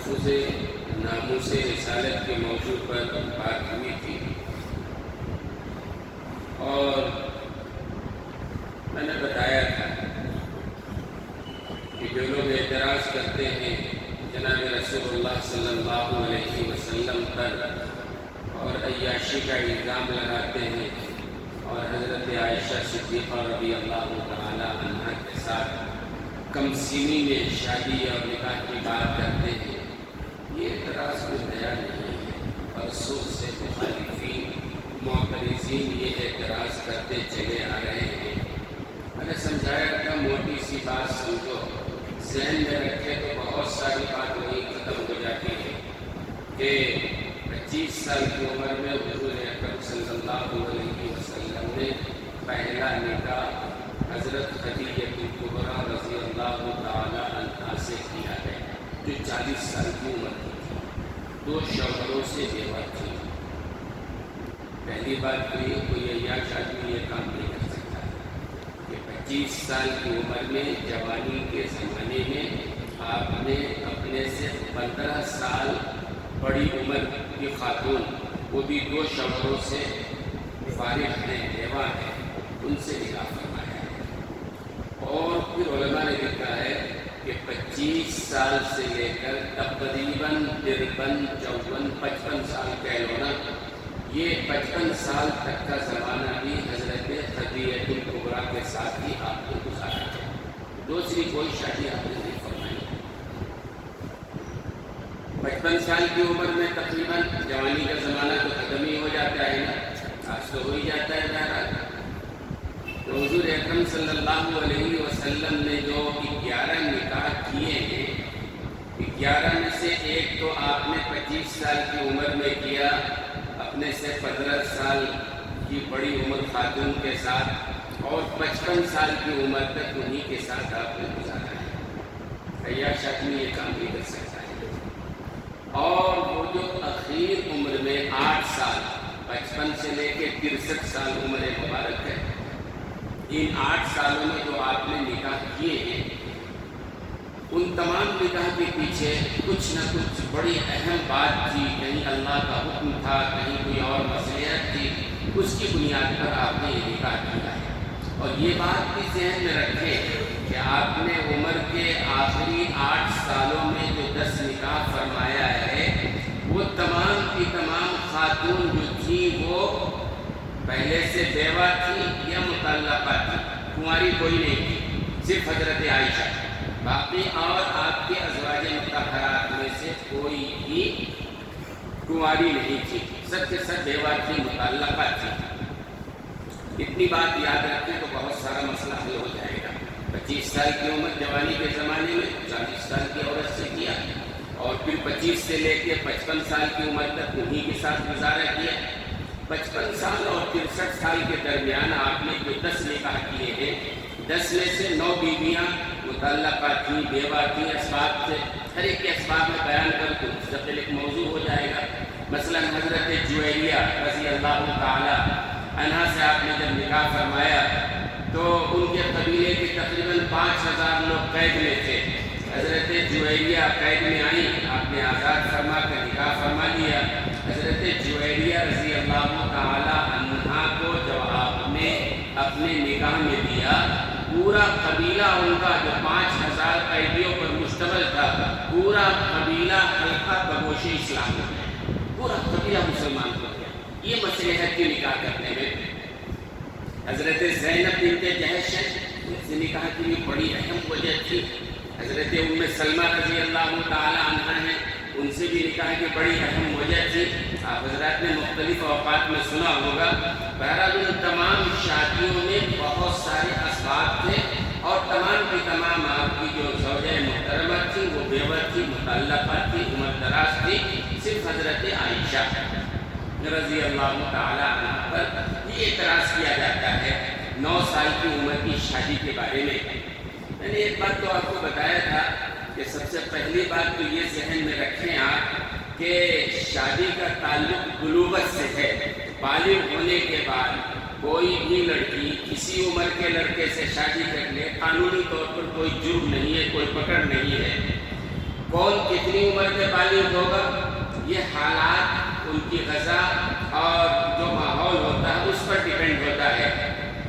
تحفظ ناموس رسالت کے موضوع پر بات ہوئی تھی، اور میں نے بتایا تھا کہ جو لوگ اعتراض کرتے ہیں جناب رسول اللہ صلی اللہ علیہ وسلم پر اور عیاشی کا الزام لگاتے ہیں اور حضرت عائشہ صدیقہ رضی اللہ تعالی عنہا کے ساتھ کم سنی میں شادی اور نکاح کی بات کرتے ہیں، یہ اعتراض کوئی نیا نہیں ہے۔ برسوں سے مخالفین معترضین یہ اعتراض کرتے چلے آ رہے ہیں۔ میں نے سمجھایا تھا موٹی سی بات سمجھو، ذہن میں رکھے تو بہت ساری بات وہی ختم ہو جاتی ہے کہ 25 سال کی عمر میں حضور اکرم صلی اللہ علیہ وسلم نے پہلا نکاح حضرت خدیجہ کبریٰ رضی اللہ تعالی عنہا سے کیا ہے، جو 40 سال کی عمر کی تھی، 2 شوہروں سے بیوہ تھی۔ پہلی بات تو یہ کوئی عیاش آدمی یہ کام نہیں کر سکتا کہ 25 سال کی عمر میں جوانی کے زمانے میں آپ نے اپنے سے 15 سال بڑی عمر کی خاتون، وہ بھی 2 شوہروں سے فارغ ہیں، بیوہ ہیں، ان سے نکاح فرمایا ہے۔ اور پھر علماء نے لکھا ہے کہ 25 سال سے لے کر تقریباً 53 54 55 سال کہہ لو نا، یہ 55 سال تک کا زمانہ بھی حضرت خدیجہ کبریٰ کے ساتھ ہی آپ نے گزارا ہے، دوسری کوئی شادی آپ نے نہیں فرمائی۔ 55 سال کی عمر میں تقریباً جوانی کا زمانہ تو ختم ہی ہو جاتا ہے نا، آج تو ہو ہی جاتا ہے بہرحال۔ تو حضور اکرم صلی اللہ علیہ وسلم نے جو 11 نکاح کیے ہیں، 11 میں سے ایک تو آپ نے 25 سال کی عمر میں کیا اپنے سے 15 سال کی بڑی عمر خاتون کے ساتھ، اور 55 سال کی عمر تک انہی کے ساتھ آپ نے گزارا ہے۔ عیاش آدمی یہ کام نہیں کر سکتا ہے۔ اور وہ جو اخیر عمر میں 8 سال 55 سے لے کے 63 سال عمر مبارک ہے، ان 8 سالوں میں جو آپ نے نکاح کیے ہیں، ان تمام نکاح کے پیچھے کچھ نہ کچھ بڑی اہم بات تھی، کہیں اللہ کا حکم تھا، کہیں کوئی اور مصلحت تھی، اس کی بنیاد پر آپ نے یہ نکاح کیا ہے۔ اور یہ بات بھی ذہن میں رکھیں کہ آپ نے عمر کے آخری 8 سالوں میں جو 10 نکاح فرمایا ہے، وہ تمام کی تمام خاتون جو تھی وہ پہلے سے بیوہ تھی یا مطلقہ تھی، کنواری کوئی نہیں تھی، صرف حضرت عائشہ، باقی اور آپ کے ازواج مطہرات میں سے کوئی بھی کنواری نہیں تھی، سب کے سب بیوہ تھی، مطلقہ تھی۔ اتنی بات یاد رکھیں تو بہت سارا مسئلہ حل ہو جائے گا۔ 25 سال کی عمر جوانی کے زمانے میں 40 سال کی عورت سے کیا، اور پھر 25 سے لے کے 55 سال کی عمر تک انہی کے ساتھ گزارا کیا۔ 55 سال اور 63 سال کے درمیان آپ نے جو 10 نکاح کیے ہیں، 10 میں سے 9 بیویاں مطلقہ تھیں، بیوہ تھیں، اسباب سے، ہر ایک کے اسباب میں بیان کر کے مستقل ایک موضوع ہو جائے گا۔ مثلا حضرت جویریہ رضی اللہ تعالی عنہا سے آپ نے جب نکاح فرمایا تو ان کے قبیلے کے تقریباً 5000 لوگ قید میں تھے۔ حضرت جویریہ قید میں آئی، آپ نے آزاد فرما کر نکاح فرما لیا۔ حضرت جویریہ رضی اللہ تعالی عنہا کو جب آپ نے اپنے نکاح میں دیا، پورا قبیلہ ان کا جو 5000 قیدیوں پر مشتمل تھا، پورا قبیلہ حلقہ بگوش اسلام ہو گیا، پورا قبیلہ مسلمان ہو گیا۔ یہ مصلحت کی نکاح کرنے میں حضرت زینب بنت جحش سے نکاح کی بھی بڑی اہم وجہ تھی۔ حضرت ام سلمہ رضی اللہ تعالی عنہا ہیں، ان سے بھی نکاح کی بڑی اہم وجہ تھی۔ آپ حضرات نے مختلف اوقات میں سنا ہوگا۔ بہرحال ان تمام شادیوں میں بہت سارے اسباب تھے، اور تمام کی تمام آپ کی جو زوجہ محترمہ تھی وہ بیوہ تھی، مطلقہ تھی، عمر دراز تھی، صرف حضرت عائشہ رضی اللہ تعالی عنہ پر یہ اعتراض کیا جاتا ہے 9 سال کی عمر کی شادی کے بارے میں۔ میں نے ایک بات تو آپ کو بتایا تھا کہ سب سے پہلی بات تو یہ ذہن میں رکھیں آپ کہ شادی کا تعلق بلوغت سے ہے۔ بالغ ہونے کے بعد کوئی بھی لڑکی کسی عمر کے لڑکے سے شادی کر لے، قانونی طور پر کوئی جرم نہیں ہے، کوئی پکڑ نہیں ہے۔ کون کتنی کتنی عمر میں بالغ ہوگا، یہ حالات، ان کی غذا اور جو ماحول ہوتا ہے اس پر ڈیپینڈ ہوتا ہے۔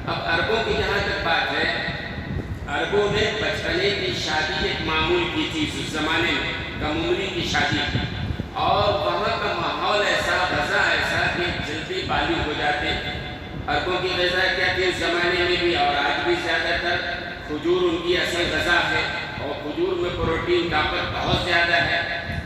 اب عربوں کی جہاں تک بات ہے، عربوں میں بچپنے کی شادی ایک معمول کی چیز اس زمانے میں، کم عمری کی شادی، اور وہاں کا ماحول ایسا، غذا ایسا کہ جلدی بالغ ہو جاتے۔ عربوں کی غذا کیا تھی اس زمانے میں بھی اور آج بھی زیادہ تر کھجور ان کی اصل غذا ہے، اور کھجور میں پروٹین طاقت بہت زیادہ ہے۔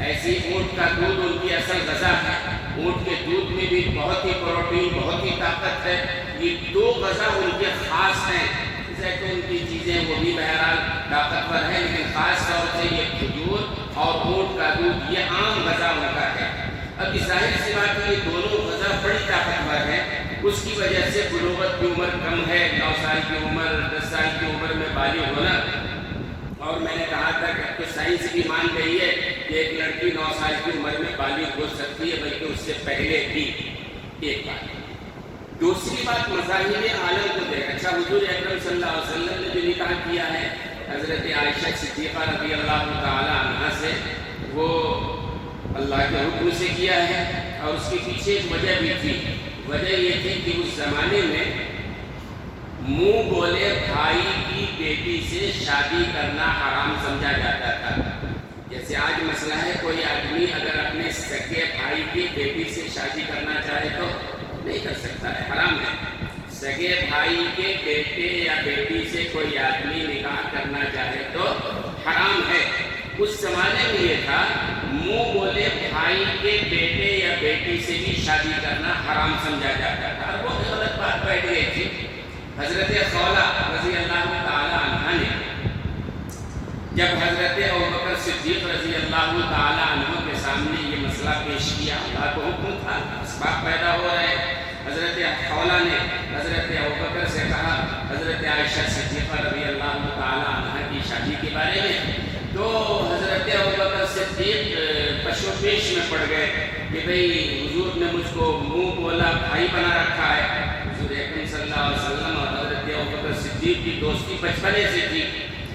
ایسی اونٹ کا دودھ ان کی اصل غذا ہے، اونٹ کے دودھ میں بھی بہت ہی پروٹین، بہت ہی طاقت ہے۔ یہ دو غذا ان کے خاص ہیں، زیتون کی چیزیں وہ بھی بہرحال طاقتور ہیں، لیکن خاص طور سے یہ کھجور اور اونٹ کا دودھ یہ عام غذا ان کا ہے۔ اب ظاہر سی بات ہے یہ دونوں غذا بڑی طاقتور ہے، اس کی وجہ سے بلوغت کی عمر کم ہے، 9 سال کی عمر، 10 سال کی عمر میں بالغ ہونا۔ اور میں نے کہا تھا کہ اب تو سائنس بھی مان گئی ہے کہ ایک لڑکی 9 سال کی عمر میں بالغ ہو سکتی ہے، بلکہ اس سے پہلے بھی۔ ایک بات دوسری بات مذاہب عالم کو دیکھ، اچھا حضور اکرم صلی اللہ علیہ وسلم نے جو نکاح کیا ہے حضرت عائشہ صدیقہ رضی اللہ تعالی عنہا سے، وہ اللہ کے حکم سے کیا ہے، اور اس کے پیچھے ایک وجہ بھی تھی۔ وجہ یہ تھی کہ اس زمانے میں منہ بولے بھائی کی بیٹی سے شادی کرنا حرام سمجھا جاتا تھا۔ جیسے آج مسئلہ ہے، کوئی آدمی اگر اپنے سگے بھائی کی بیٹی سے شادی کرنا چاہے تو نہیں کر سکتا ہے، حرام ہے۔ سگے بھائی کے بیٹے یا بیٹی سے کوئی آدمی نکاح کرنا چاہے تو حرام ہے۔ اس زمانے میں یہ تھا، منہ بولے بھائی کے بیٹے یا بیٹی سے بھی شادی کرنا حرام سمجھا جاتا تھا، اور وہ غلط بات بیٹھ گئی تھی۔ حضرت خولہ رضی اللہ تعالی عنہ نے جب حضرت ابوبکر صدیق رضی اللہ تعالی عنہ کے سامنے یہ مسئلہ پیش کیا، اللہ کو حکم تھا، اسباب پیدا ہو رہے، حضرت خولہ نے حضرت ابوبکر سے کہا حضرت عائشہ صدیقہ رضی اللہ تعالی عنہ کی شادی کے بارے میں، تو حضرت ابوبکر صدیق پشوپیش میں پڑ گئے کہ بھئی حضور نے مجھ کو منہ بولا بھائی بنا رکھا ہے۔ حضور اکرم صلی اللہ علیہ وسلم اور حضرت ابوبکر صدیق کی دوستی بچپنے سے تھی،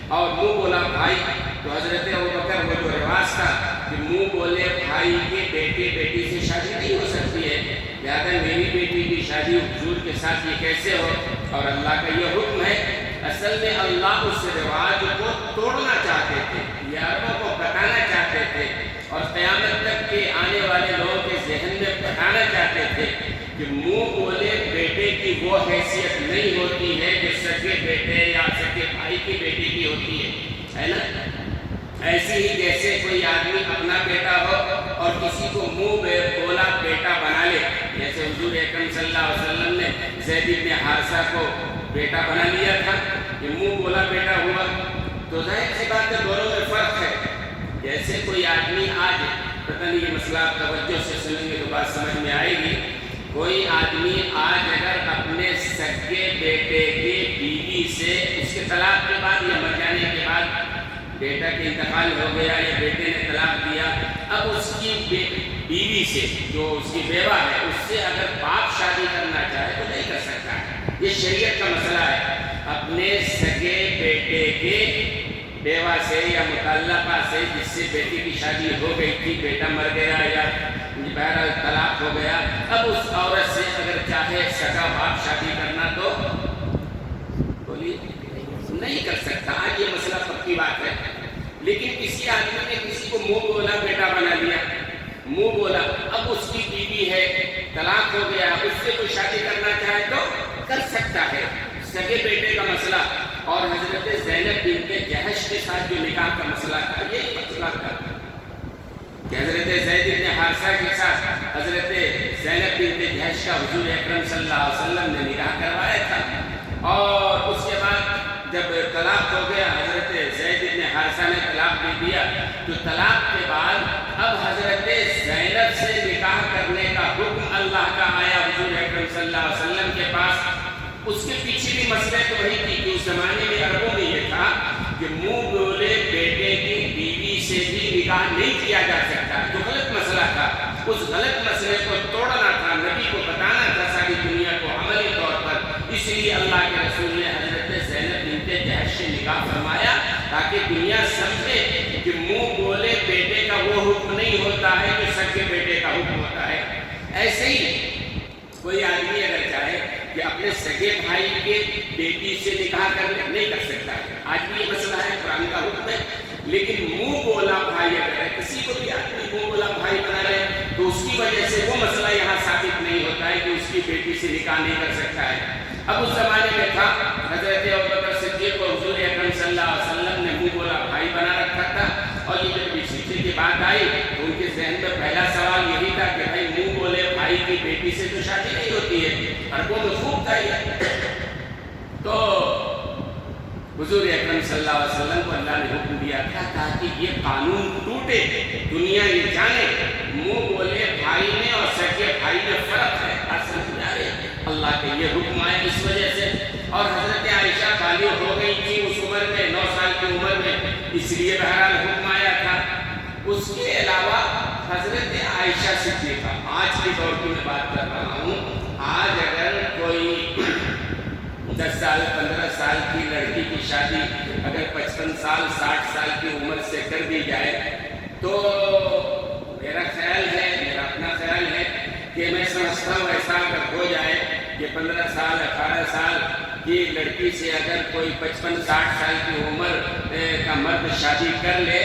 اور منہ بولا بھائی، تو حضرت ابوبکر وہ جو رواج تھا کہ منہ بولے بھائی کے بیٹے بیٹی سے شادی نہیں ہو سکتی ہے، لہٰذا میری بیٹی کی شادی حضور کے ساتھ یہ کیسے ہو، اور اللہ کا یہ حکم ہے۔ اصل میں اللہ اس رواج کو توڑنا چاہتے تھے، یہ عربوں کو بتانا چاہتے تھے، اور قیامت تک کے آنے والے لوگوں کے ذہن میں بتانا چاہتے تھے کہ منہ بولے بیٹے کی وہ حیثیت نہیں ہوتی ہے جو سگے بیٹے یا سگے بھائی کی بیٹی کی ہوتی ہے نا۔ ایسے ہی جیسے کوئی آدمی اپنا بیٹا ہو اور کسی کو منہ بولا بیٹا بنا لے، جیسے حضور اکرم صلی اللہ علیہ وسلم نے زید بن حارثہ کو بیٹا بنا لیا تھا، یہ منہ بولا بیٹا ہوا، تو ظاہر سی بات ہے دونوں میں فرق ہے۔ جیسے کوئی آدمی آج، پتہ نہیں یہ مسئلہ آپ توجہ سے سنیں گے تو بات سمجھ میں آئے گی، کوئی آدمی آج اگر اپنے سگے بیٹے کی بیوی سے اس کے طلاق کے بعد یا مر جانے کے بعد، بیٹا کے انتقال ہو گیا یا بیٹے نے طلاق دیا، اب اس کی بیوی سے جو اس کی بیوہ ہے اس سے اگر باپ شادی کرنا چاہے تو نہیں کر سکتا ہے، یہ شریعت کا مسئلہ ہے۔ اپنے سگے بیٹے کے بیوہ سے یا متعلقہ سے جس سے بیٹی کی شادی ہو گئی تھی، بیٹا مر گیا یا بہرحال طلاق ہو گیا، اب اس عورت سے اگر چاہے سگا باپ شادی کرنا تو بولیے نہیں کر سکتا۔ آج یہ مسئلہ پکی بات ہے، لیکن کسی آدمی نے کسی کو منہ بولا بیٹا بنا لیا، منہ بولا، اب اس کی بیوی ہے، طلاق ہو گیا، اس سے کوئی شادی کرنا چاہے تو کر سکتا ہے، سگے بیٹے کا مسئلہ۔ اور حضرت زینب بنت جہش کے ساتھ جو نکاح کا مسئلہ تھا، یہی مسئلہ تھا کہ حضرت زید بن حارثہ کے ساتھ حضرت زینب بنت جہش کا حضور اکرم صلی اللہ علیہ وسلم نے نکاح کروایا تھا، اور اس کے بعد جب طلاق ہو گیا، حضرت زید بن حارثہ نے طلاق دے دیا، تو طلاق کے بعد اب حضرت زینب سے نکاح کرنے کا حکم اللہ کا آیا حضور اکرم صلی اللہ علیہ وسلم کے پاس۔ اس کے پیچھے بھی مسئلہ تو وہی تھی کہ اس زمانے میں عربوں میں یہ تھا کہ منہ بولے بیٹے کی بیوی سے بھی نکاح نہیں کیا جا سکتا، جو غلط مسئلہ تھا، اس غلط مسئلے کو توڑنا تھا، نبی کو بتانا تھا ساری دنیا کو عملی طور پر، اس لیے اللہ کے رسول نے حضرت زینب بنت جہش سے نکاح فرمایا تاکہ دنیا سمجھے کہ منہ بولے بیٹے کا وہ ایسے ہی کوئی آدمی اگر چاہے کہ اپنے سگے بھائی کے بیٹی سے نکاح کر لے، نہیں کر سکتا ہے، آج بھی یہ مسئلہ ہے، قرآن کا حکم ہے۔ لیکن منہ بولا بھائی اگر ہے، کسی کو بھی آدمی منہ بولا بھائی بنا لے تو اس کی وجہ سے وہ مسئلہ یہاں ثابت نہیں ہوتا ہے کہ اس کی بیٹی سے نکاح نہیں کر سکتا ہے۔ اب اس زمانے میں تھا، حضرت ابوبکر صدیق کو حضور اکرم صلی اللہ علیہ وسلم نے منہ بولا بھائی بنا رکھا تھا، اور یہ جب سیکھنے کی بات آئی تو ان کے ذہن میں پہلا سوال یہی تھا کہ بھائی منہ بولے بھائی کی بیٹی سے تو شادی نہیں ہوتی ہے، عربوں میں خوب تھا یہ۔ تو حضور اکرم صلی اللہ علیہ وسلم کو اللہ نے حکم دیا تھا تاکہ یہ قانون ٹوٹے، دنیا یہ جانے منہ بولے بھائی میں اور سگے بھائی میں فرق ہے۔ اللہ کے یہ حکم آئے اس وجہ سے، اور حضرت عائشہ بالغ ہو گئی تھی اس عمر میں، 9 سال کی عمر میں، اس لیے بہرحال حکم آیا تھا۔ اس کے علاوہ حضرت عائشہ صدیقہ، آج کے دور کی میں بات کر رہا ہوں، آج اگر کوئی 10 سال 15 سال کی لڑکی کی شادی اگر 55 سال 60 سال کی عمر سے کر دی جائے تو میرا خیال ہے، میرا اپنا خیال ہے کہ میں سمجھتا ہوں ایسا اگر ہو جائے کہ 15 سال 18 سال کی لڑکی سے اگر کوئی 55 60 سال کی عمر کا مرد شادی کر لے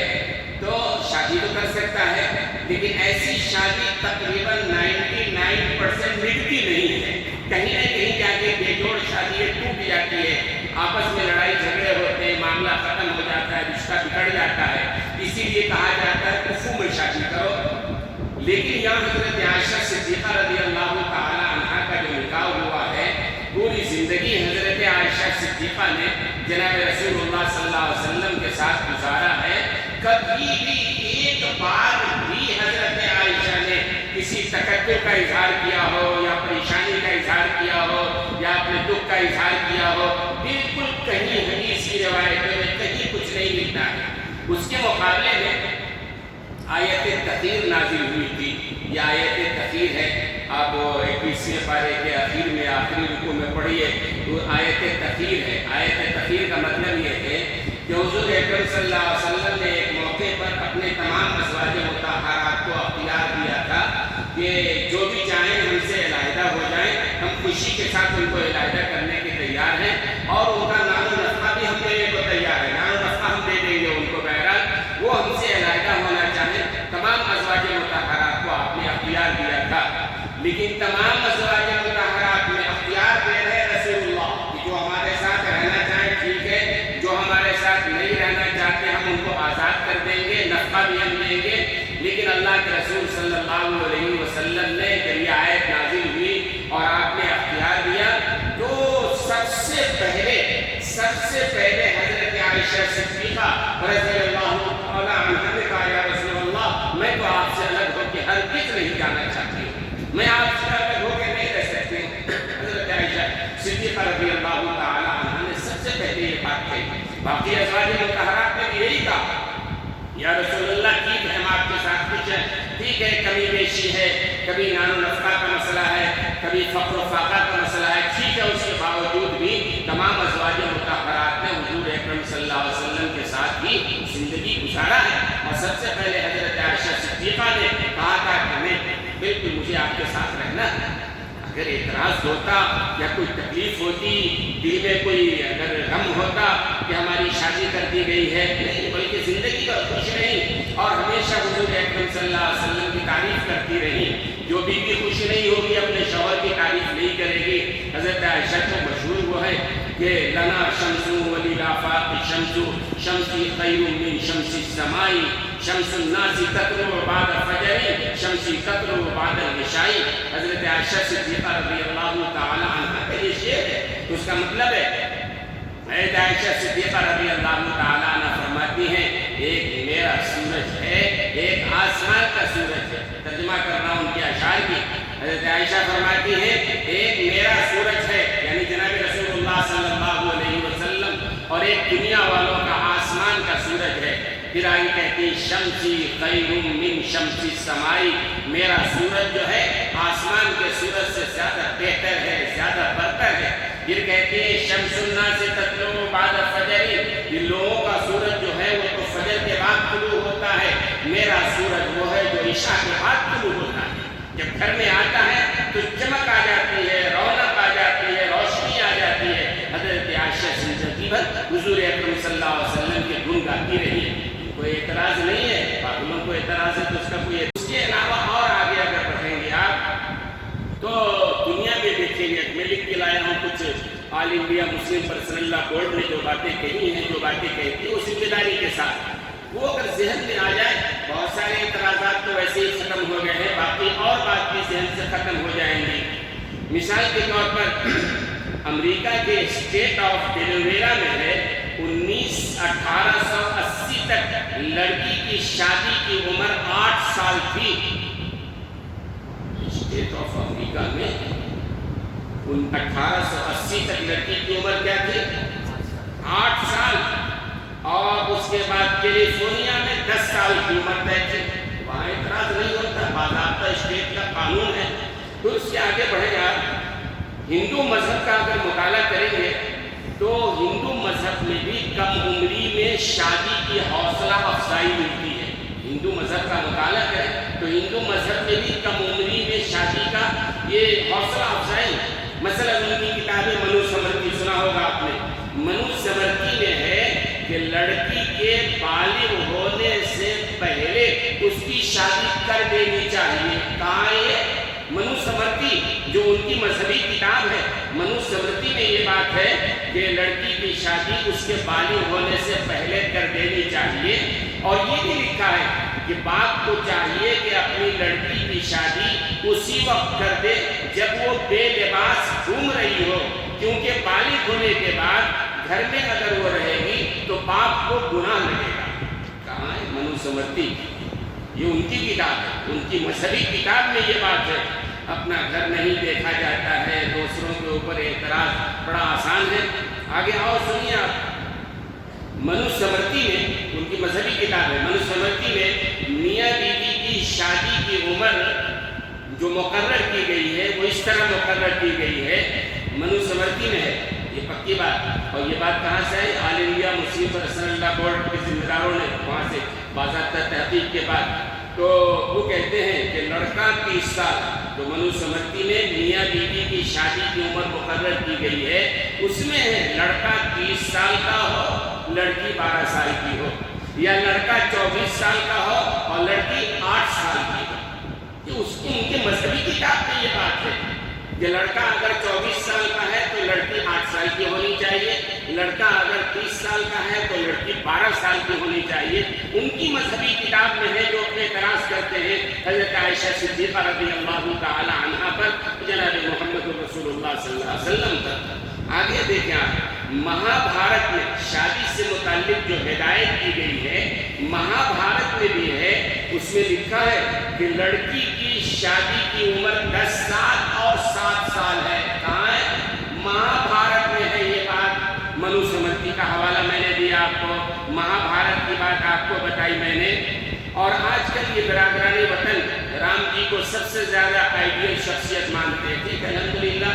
تو شادی تو کر سکتا ہے، لیکن ایسی شادی تقریباً 99% مٹتی نہیں ہے، کہیں نہ کہیں جا کے بے جوڑ شادی ٹوٹ جاتی ہے، آپس میں لڑائی جھگڑے ہوتے ہیں، معاملہ ختم ہو جاتا ہے، رشتہ بگڑ جاتا ہے، اسی لیے کہا جاتا ہے کفو میں شادی کرو۔ لیکن یہاں حضرت عائشہ صدیقہ رضی اللہ تعالی عنہا کا جو نکاح ہوا ہے، پوری زندگی حضرت عائشہ صدیقہ نے جناب رسول اللہ صلی اللہ علیہ وسلم کے ساتھ گزارا ہے، کبھی بھی ایک بار بھی حضرت عائشہ نے کسی تکبر کا اظہار کیا ہو یا پریشانی کا اظہار کیا ہو یا اپنے دکھ کا اظہار کیا ہو، بالکل کہیں حدیث کی روایتوں میں کہیں کچھ نہیں ملتا ہے۔ اس کے مقابلے میں آیت تطہیر نازل ہوئی تھی، یہ آیت تطہیر ہے، آپ 21ویں پارے کے آخر میں آخری رکوع میں پڑھیے، تو آیت تطہیر ہے۔ آیت تطہیر کا مطلب یہ ہے کہ حضور اکرم صلی اللہ علیہ وسلم نے ایک موقع پر اپنے تمام ازواج مطہرات کو اختیار دیا تھا کہ جو بھی چاہیں ہم سے علیحدہ ہو جائیں، ہم خوشی کے ساتھ ان کو علیحدہ کرنے کے تیار ہیں، اور ان کا نام و نفقہ بھی ہم دینے کو تیار ہے، نام و نفقہ ہم دے دیں گے ان کو، بہرحال وہ ہم سے علیحدہ ہونا چاہیں۔ تمام ازواج مطہرات کو آپ نے اختیار دیا تھا، لیکن تمام ازواج مطہرات میں اختیار دے رہے رسول اللہ کہ جو ہمارے ساتھ رہنا چاہیں ٹھیک ہے، جو ہمارے ساتھ نہیں رہنا چاہتے ہم ان کو آزاد کر دیں گے، نفقہ بھی ہم دیں گے۔ لیکن اللہ کے رسول صلی اللہ علیہ وسلم نے جب یہ آیت نازل ہوئی اور آپ نے اختیار دیا تو سب سے پہلے حضرت عائشہ صدیقہ رضی اللہ عنہا نے کہا یا رسول اللہ میں تو آپ سے الگ ہو کے ہرگز نہیں جانا چاہتی ہوں، میں آپ سے الگ ہو کے نہیں رہ سکتی ہوں۔ حضرت عائشہ صدیقہ رضی اللہ تعالی عنہا نے سب سے پہلے یہ بات کہی۔ باقی ازواج مطہرات نے بھی یہی کہا یا رسول اللہ ٹھیک ہے ہم آپ کے ساتھ کچھ ہیں، ٹھیک ہے کمی بیشی ہے، کبھی نان و نفقہ کا مسئلہ ہے، کبھی فقر و فاقہ کا مسئلہ ہے، ٹھیک ہے، اس کے باوجود بھی تمام ازواج مطہرات نے حضور اکرم صلی اللہ علیہ وسلم کے ساتھ ہی زندگی گزارا ہے۔ اور سب سے پہلے حضرت عائشہ صدیقہ نے کہا تھا کہ نہیں بالکل مجھے آپ کے ساتھ رہنا ہے۔ اگر اعتراض ہوتا یا کوئی تکلیف ہوتی، دل میں کوئی اگر غم ہوتا کہ ہماری شادی کر دی گئی ہے، نہیں بلکہ زندگی کا خوش رہی اور ہمیشہ حضور اکرم صلی اللہ علیہ وسلم کی تعریف کرتی رہی۔ جو بیوی خوش نہیں ہوگی اپنے شوہر کی تعریف نہیں کرے گی۔ حضرت عائشہ کو مشہور وہ ہے کہ لنا شمس ولی الآفاق شمس شمسی خیر من شمس السماء شمس الناس تطلع بعد فجر شمسی تطلع بعد العشاء۔ حضرت عائشہ صدیقہ رضی اللہ تعالی عنہا کا یہ شعر ہے، تو اس کا مطلب ہے حضرت عائشہ صدیقہ رضی اللہ تعالی عنہ فرماتی ہیں ایک میرا سورج ہے، ایک آسمان کا سورج ہے۔ ترجمہ کر رہا ہوں ان کے اشعار کی۔ حضرت عائشہ فرماتی ہے ایک میرا سورج ہے یعنی جناب رسول اللہ صلی اللہ علیہ وسلم، اور ایک دنیا والوں کا آسمان کا سورج ہے۔ پھر آگے کہتی شمسی خیر من شمس السماء، میرا سورج جو ہے آسمان کے سورج سے زیادہ بہتر ہے، زیادہ برتر ہے۔ پھر کہتی ہے شمس الناس تطلع بعد فجر، یہ لوگوں کا سورج جو ہے وہ تو فجر کے بعد طلوع ہوتا ہے، میرا سورج وہ ہے جو عشاء کے بعد طلوع ہوتا ہے۔ جب گھر میں آتا ہے تو چمک آ جاتی ہے، رونق آ جاتی ہے، روشنی آ جاتی ہے۔ حضرت عائشہ زندگی بھر حضور اکرم صلی اللہ علیہ وسلم کے گن گاتی رہی ہے، کوئی اعتراض نہیں ہے۔ باقیوں کو اعتراض ہے تو اس کا کوئی اس کے علاوہ اور آگے اگر بڑھیں گے آپ تو دنیا میں دیکھیں گے، میں لکھ کے لایا ہوں کچھ آل انڈیا مسلم پرسنل لا بورڈ نے جو باتیں کہی ہیں، جو باتیں کہتی ہیں، وہ ذمہ داری کے ساتھ وہ اگر ذہن میں آ جائے، بہت سارے اعتراضات تو ویسے ہی ختم ہو گئے ہیں، باقی اور بات بھی ذہن سے ختم ہو جائیں گی۔ مثال کے طور پر امریکہ کے اسٹیٹ آف ڈیلیویرا میں ہے 1880 تک لڑکی کی شادی کی عمر 8 سال تھی۔ اسٹیٹ آف امریکہ میں 1880 تک لڑکی کی عمر کیا تھی؟ 8 سال۔ اور اس کے بعد کیلیفورنیا میں 10 سال کی عمر طے تھی، وہاں اعتراض نہیں ہوتا، باضابطہ اسٹیٹ کا قانون ہے۔ تو اس سے آگے بڑھے آپ ہندو مذہب کا اگر مطالعہ کریں گے تو ہندو مذہب میں بھی کم عمری میں شادی کی حوصلہ افزائی ملتی ہے۔ ہندو مذہب کا مطالعہ کریں تو ہندو مذہب میں بھی کم عمری میں شادی کا یہ حوصلہ افزائی، مثلا ان کی کتابیں منو سمرتی سنا ہوگا آپ نے، منو سمرتی میں ہے کہ لڑکی کے بالغ ہونے سے پہلے اس کی شادی کر دینی چاہیے۔ کہاں یہ منو سمرتی جو ان کی مذہبی کتاب ہے، منو سمرتی میں یہ بات ہے کہ لڑکی کی شادی اس کے بالغ ہونے سے پہلے کر دینی چاہیے۔ اور یہ بھی لکھا ہے کہ باپ کو چاہیے کہ اپنی لڑکی کی شادی اسی وقت کر دے جب وہ بے لباس گھوم رہی ہو، کیونکہ بالغ ہونے کے بعد گھر میں اگر وہ رہے گی تو باپ کو گناہ لگے گا۔ کہاں ہے منو سمرتی؟ یہ ان کی کتاب ہے، ان کی مذہبی کتاب میں یہ بات ہے۔ اپنا گھر نہیں دیکھا جاتا ہے، دوسروں کے اوپر اعتراض بڑا آسان ہے۔ آگے آؤ سنیے آپ، منو سمرتی میں ان کی مذہبی کتاب ہے، منو سمرتی میں میاں بیوی کی شادی کی عمر جو مقرر کی گئی ہے وہ اس طرح مقرر کی گئی ہے، منو سمرتی میں ہے، یہ پکی بات۔ اور یہ بات کہاں سے ہے؟ آل انڈیا مسلم پرسنل لا بورڈ کے ذمہ داروں نے وہاں سے باضابطہ تحقیق کے بعد تو وہ کہتے ہیں کہ لڑکا 30 سال، تو منو سمرتی میں میاں بیوی کی شادی کی عمر مقرر کی گئی ہے، اس میں ہے لڑکا 30 سال کا ہو، لڑکی 12 سال کی ہو، یا لڑکا 24 سال کا ہو اور لڑکی 8 سال کی ہو۔ یہ اس کی ان کے مذہبی کتاب میں یہ بات ہے کہ لڑکا اگر 24 سال کا ہے تو لڑکی 8 سال کی ہونی چاہیے، لڑکا اگر 30 سال کا ہے تو لڑکی 12 سال کی ہونی چاہیے۔ ان کی مذہبی کتاب میں ہے جو اپنے اعتراض کرتے ہیں حضرت عائشہ صدیقہ رضی اللہ تعالی عنہا پر، جناب محمد رسول اللہ صلی اللہ علیہ وسلم پر۔ آگے دیکھیں آپ، مہا بھارت میں شادی سے متعلق جو ہدایت کی گئی ہے، مہا بھارت میں بھی ہے، اس میں لکھا ہے کہ لڑکی کی شادی کی عمر 10 سال اور 7 سال ہے۔ کہاں ہے؟ مہا بھارت میں ہے یہ بات۔ منو سمرتی کا حوالہ میں نے دیا آپ کو، مہا بھارت کی بات آپ کو بتائی میں نے۔ اور آج کل یہ برادران وطن رام جی کو سب سے زیادہ آئیڈیل شخصیت مانتے ہیں۔ ٹھیک ہے، الحمدللہ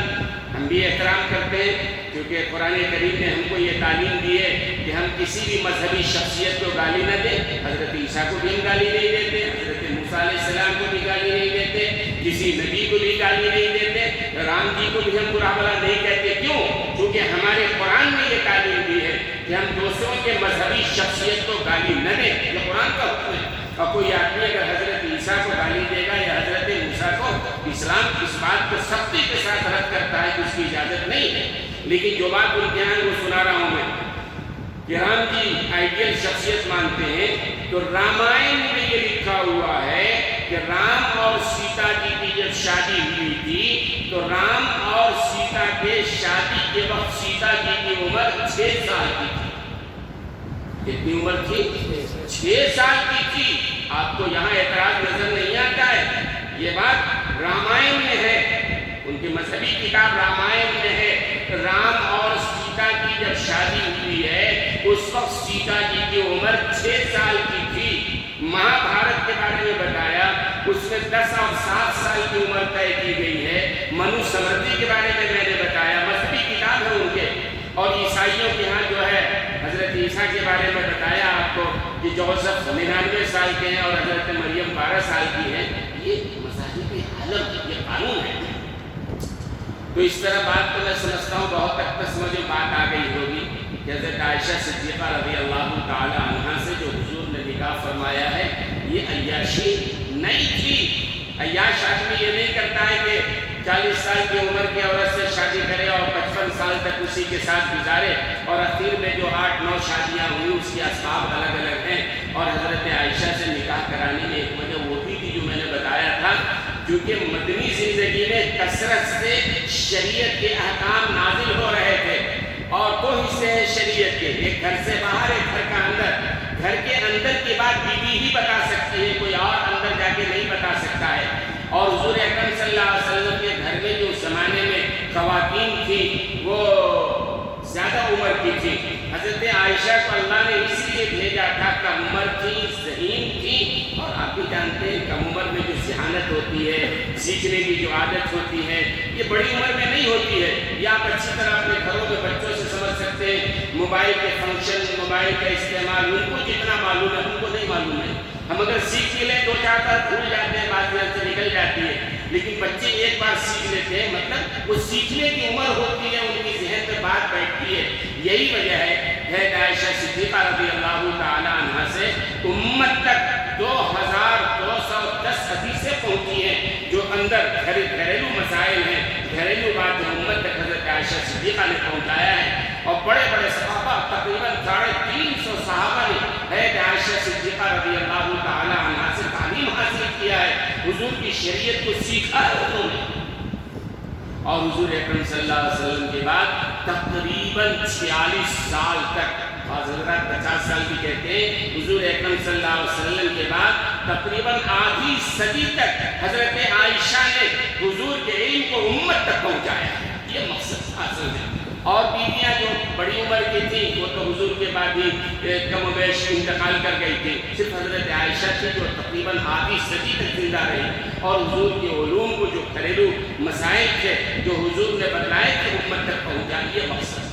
ہم بھی احترام کرتے ہیں، کیونکہ قرآن کریم نے ہم کو یہ تعلیم دی ہے کہ ہم کسی بھی مذہبی شخصیت کو گالی نہ دیں۔ حضرت عیسیٰ کو بھی ہم گالی نہیں دیتے، حضرت موسیٰ علیہ السلام کو بھی گالی نہیں دیتے، کسی نبی کو بھی گالی نہیں دیتے، رام جی کو بھی ہم برا بھلا نہیں کہتے۔ کیوں؟ کیونکہ ہمارے قرآن نے یہ تعلیم دی ہے کہ ہم دوسروں کے مذہبی شخصیت کو گالی نہ دیں، یہ قرآن کا حکم ہے۔ اور کوئی آدمی اگر حضرت عیسیٰ کو گالی دے گا یا حضرت موسیٰ کو، اسلام اس بات کو سختی کے ساتھ رد کرتا ہے کہ اس کی اجازت نہیں ہے۔ لیکن جو بات ان کے یہاں وہ سنا رہا ہوں میں کہ رام جی آئیڈیل شخصیت مانتے ہیں، تو رامائن میں یہ لکھا ہوا ہے کہ رام اور سیتا جی کی جب شادی ہوئی تھی تو رام اور سیتا کے شادی کے وقت سیتا جی کی عمر 6 سال کی تھی۔ کتنی عمر تھی؟ 6 سال کی تھی۔ آپ کو یہاں اعتراض نظر نہیں آتا ہے؟ یہ بات رامائن میں ہے، ان کی مذہبی کتاب رامائن میں ہے۔ رام اور سیتا کی جب شادی ہوئی ہے اس وقت سیتا جی کی عمر 6 سال کی تھی۔ مہا بھارت کے بارے میں بتایا، اس میں 10 اور 7 سال کی عمر طے کی گئی ہے۔ منو سمرتی کے بارے میں نے بتایا، مذہبی کتاب ہے ان کے۔ اور عیسائیوں کے ہاں جو ہے حضرت عیسیٰ کے بارے میں بتایا آپ کو کہ جوزف 99 سال کے ہیں اور حضرت مریم 12 سال کی ہیں۔ یہ مذاہبی حالت اس طرح بات تو میں سمجھتا ہوں بہت حد تک سمجھو بات آ گئی ہوگی کہ حضرت عائشہ صدیقہ رضی اللہ تعالی عنہا سے جو حضور نے نکاح فرمایا ہے یہ عیاشی نہیں تھی۔ عیاش آدمی یہ نہیں کرتا ہے کہ 40 سال کی عمر کی عورت سے شادی کرے اور 55 سال تک اسی کے ساتھ گزارے، اور اخیر میں جو 8-9 شادیاں ہوئی اس کے اسباب الگ الگ ہیں۔ اور حضرت عائشہ سے نکاح کرانے میں ایک وجہ وہ بھی تھی جو میں نے بتایا تھا، کیونکہ مدنی زندگی میں کثرت سے شریعت کے احکام نازل ہو رہے تھے، اور دو حصے ہیں شریعت کے، ایک گھر سے باہر، ایک گھر کا اندر۔ گھر کے اندر کی بات بیوی ہی بتا سکتی ہے، کوئی اور اندر جا کے نہیں بتا سکتا ہے۔ اور حضور اکرم صلی اللہ علیہ وسلم کے گھر میں جو اس زمانے میں خواتین تھی وہ زیادہ عمر کی تھی۔ حضرت عائشہ کو اللہ نے اسی لیے بھیجا تھا، کم عمر تھی، ذہین تھی، اور آپ بھی جانتے ہیں کم عمر میں جو ذہانت ہوتی ہے، سیکھنے کی جو عادت ہوتی ہے، یہ بڑی عمر میں نہیں ہوتی ہے۔ یہ آپ اچھی طرح اپنے گھروں میں بچوں سے سمجھ سکتے ہیں، موبائل کے فنکشن، موبائل کا استعمال ان کو جتنا معلوم ہے ہم کو نہیں معلوم ہے۔ ہم اگر سیکھ بھی لیں 2-4 بار بھول جاتے ہیں، بات ذہن سے نکل جاتی ہے، لیکن بچے ایک بار سیکھ لیتے ہیں، مطلب وہ سیکھنے کی عمر ہوتی ہے، ان کی ذہن پہ بات بیٹھتی ہے۔ یہی وجہ ہے عائشہ صدیقہ رضی اللہ تعالی عنہا سے امت تک 2210 حدیثیں پہنچی ہیں جو اندر گھریلو مسائل ہیں، گھریلو بات جو امت تک حضرت عائشہ صدیقہ نے پہنچایا ہے۔ اور بڑے بڑے صحابہ، تقریباً 350 صحابہ نے حضرت عائشہ صدیقہ رضی اللہ تعالی عنہا سے تعلیم حاصل کیا ہے، حضور کی شریعت کو سیکھا ہے انہوں نے۔ اور حضور اکرم صلی اللہ علیہ وسلم کے بعد تقریباً 46 سال تک، بعض حضرات 50 سال بھی کہتے ہیں، حضور اکرم صلی اللہ علیہ وسلم کے بعد تقریباً آدھی صدی تک حضرت عائشہ نے حضور کے علم کو امت تک پہنچایا، یہ مقصد حاصل ہے۔ اور بیویاں جو بڑی عمر کی تھیں وہ تو حضور کے بعد ہی کم و بیش انتقال کر گئی تھی، صرف حضرت عائشہ تھی جو تقریباً آدھی صدی تک زندہ رہی، اور حضور کے علوم کو جو گھریلو مسائل تھے جو حضور نے بتلائے تھے امت تک پہنچا، یہ مقصد